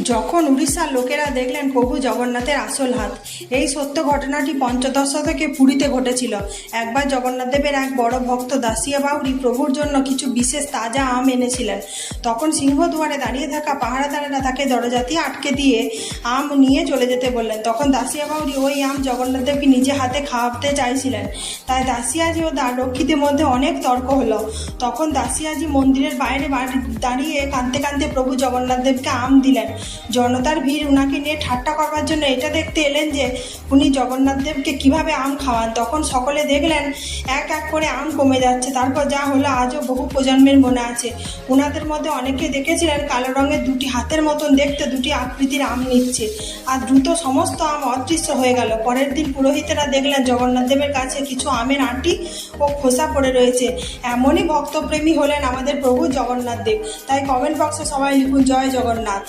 যখন উড়িষ্যার লোকেরা দেখলেন প্রভু জগন্নাথের আসল হাত। এই সত্য ঘটনাটি পঞ্চদশ শতকে পুরীতে ঘটেছিল। একবার জগন্নাথ দেবের এক বড় ভক্ত দাসিয়া বাউরি প্রভুর জন্য কিছু বিশেষ তাজা আম এনেছিলেন। তখন সিংহদুয়ারে দাঁড়িয়ে থাকা পাহারাদারেরা তাকে দরজাতে আটকে দিয়ে আম নিয়ে চলে যেতে বললেন। তখন দাসিয়া বাউরি ওই আম জগন্নাথ দেবকে নিজে হাতে খাওয়াতে চাইছিলেন। তাই দাসিয়াজি ও দ্বাররক্ষীদের মধ্যে অনেক তর্ক হলো। তখন দাসিয়াজি মন্দিরের বাইরে দাঁড়িয়ে কাঁদতে কাঁদতে প্রভু জগন্নাথ দেবকে আম দিলেন। জনতার ভিড় উনাকে নিয়ে ঠাট্টা করবার জন্য এটা দেখতে এলেন যে উনি জগন্নাথ দেবকে কিভাবে আম খাওয়ান। তখন সকলে দেখলেন এক এক করে আম কমে যাচ্ছে। তারপর যা হলো আজও বহু প্রজন্মের মনে আছে। উনাদের মধ্যে অনেকে দেখেছিলেন কালো রঙের দুটি হাতের মতন দেখতে দুটি আকৃতির আম নিচ্ছে, আর দ্রুত সমস্ত আম অদৃশ্য হয়ে গেল। পরের দিন পুরোহিতেরা দেখলেন জগন্নাথ দেবের কাছে কিছু আমের আঁটি ও খোসা পড়ে রয়েছে। এমনই ভক্তপ্রেমী হলেন আমাদের প্রভু জগন্নাথ দেব। তাই কমেন্ট বক্সে সবাই লিখুন জয় জগন্নাথ।